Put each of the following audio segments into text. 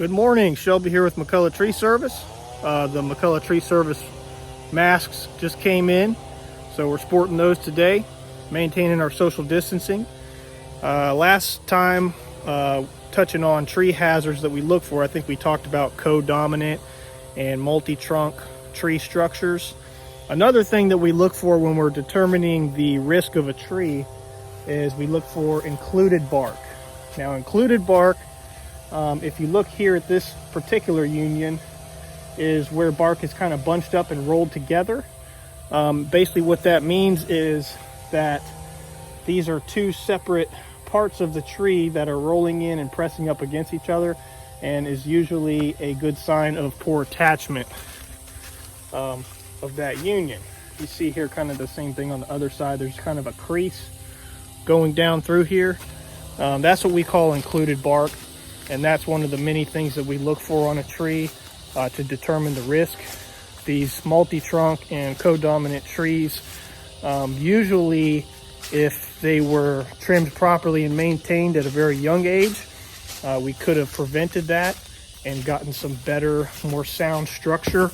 Good morning, Shelby here with McCullough Tree Service. The McCullough Tree Service masks just came in, so we're sporting those today, maintaining our social distancing. Last time, touching on tree hazards that we look for, I think we talked about codominant and multi-trunk tree structures. Another thing that we look for when we're determining the risk of a tree is we look for included bark. Now, included bark, if you look here at this particular union, is where bark is kind of bunched up and rolled together. Basically what that means is that these are two separate parts of the tree that are rolling in and pressing up against each other, and is usually a good sign of poor attachment of that union. You see here kind of the same thing on the other side. There's kind of a crease going down through here. That's what we call included bark. And that's one of the many things that we look for on a tree to determine the risk. These multi-trunk and codominant trees, usually if they were trimmed properly and maintained at a very young age, we could have prevented that and gotten some better, more sound structure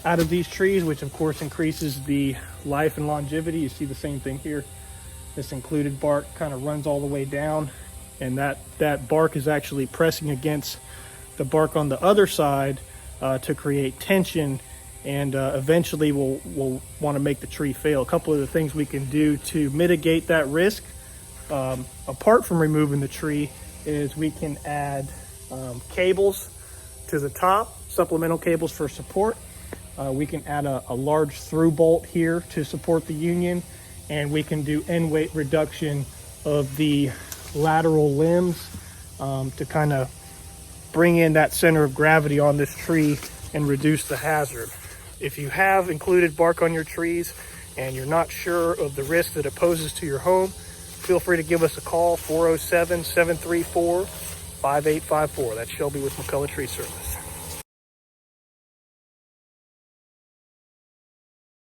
out of these trees, which of course increases the life and longevity. You see the same thing here. This included bark kind of runs all the way down, and that bark is actually pressing against the bark on the other side to create tension, and eventually we'll want to make the tree fail. A couple of the things we can do to mitigate that risk, apart from removing the tree, is we can add cables to the top, supplemental cables for support. We can add a large through bolt here to support the union, and we can do end weight reduction of the lateral limbs to kind of bring in that center of gravity on this tree and reduce the hazard. If you have included bark on your trees and you're not sure of the risk that it poses to your home, feel free to give us a call, 407-734-5854. That's Shelby with McCullough Tree Service.